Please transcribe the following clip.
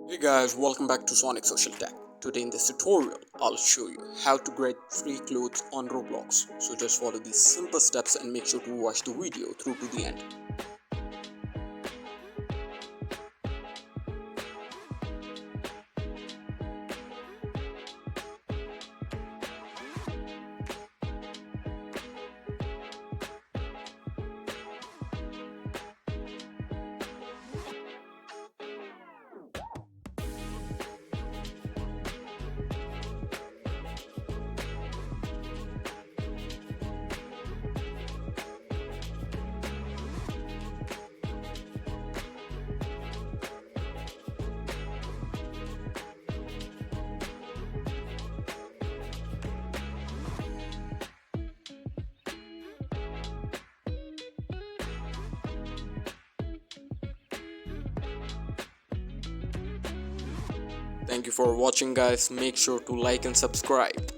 Hey guys, welcome back to Sonic Social Tech. Today in this tutorial, I'll show you how to get free clothes on Roblox. So just follow these simple steps and make sure to watch the video through to the end. Thank you for watching guys. Make sure to like and subscribe.